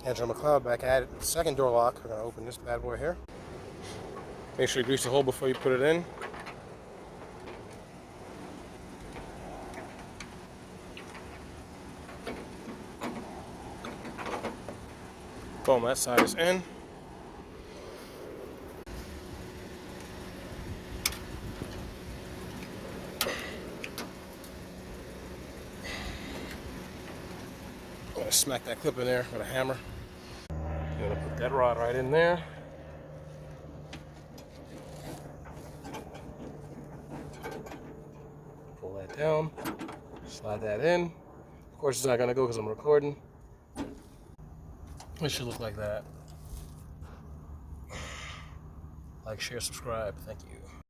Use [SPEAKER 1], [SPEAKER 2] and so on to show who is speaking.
[SPEAKER 1] Angela McLeod back at it. Second door lock. We're going to open this bad boy here. Make sure you grease the hole before you put it in. Boom, that side is in. I'm going to smack that clip in there with a hammer. I'm going to put that rod right in there. Pull that down. Slide that in. Of course, it's not going to go because I'm recording. It should look like that. Like, share, subscribe. Thank you.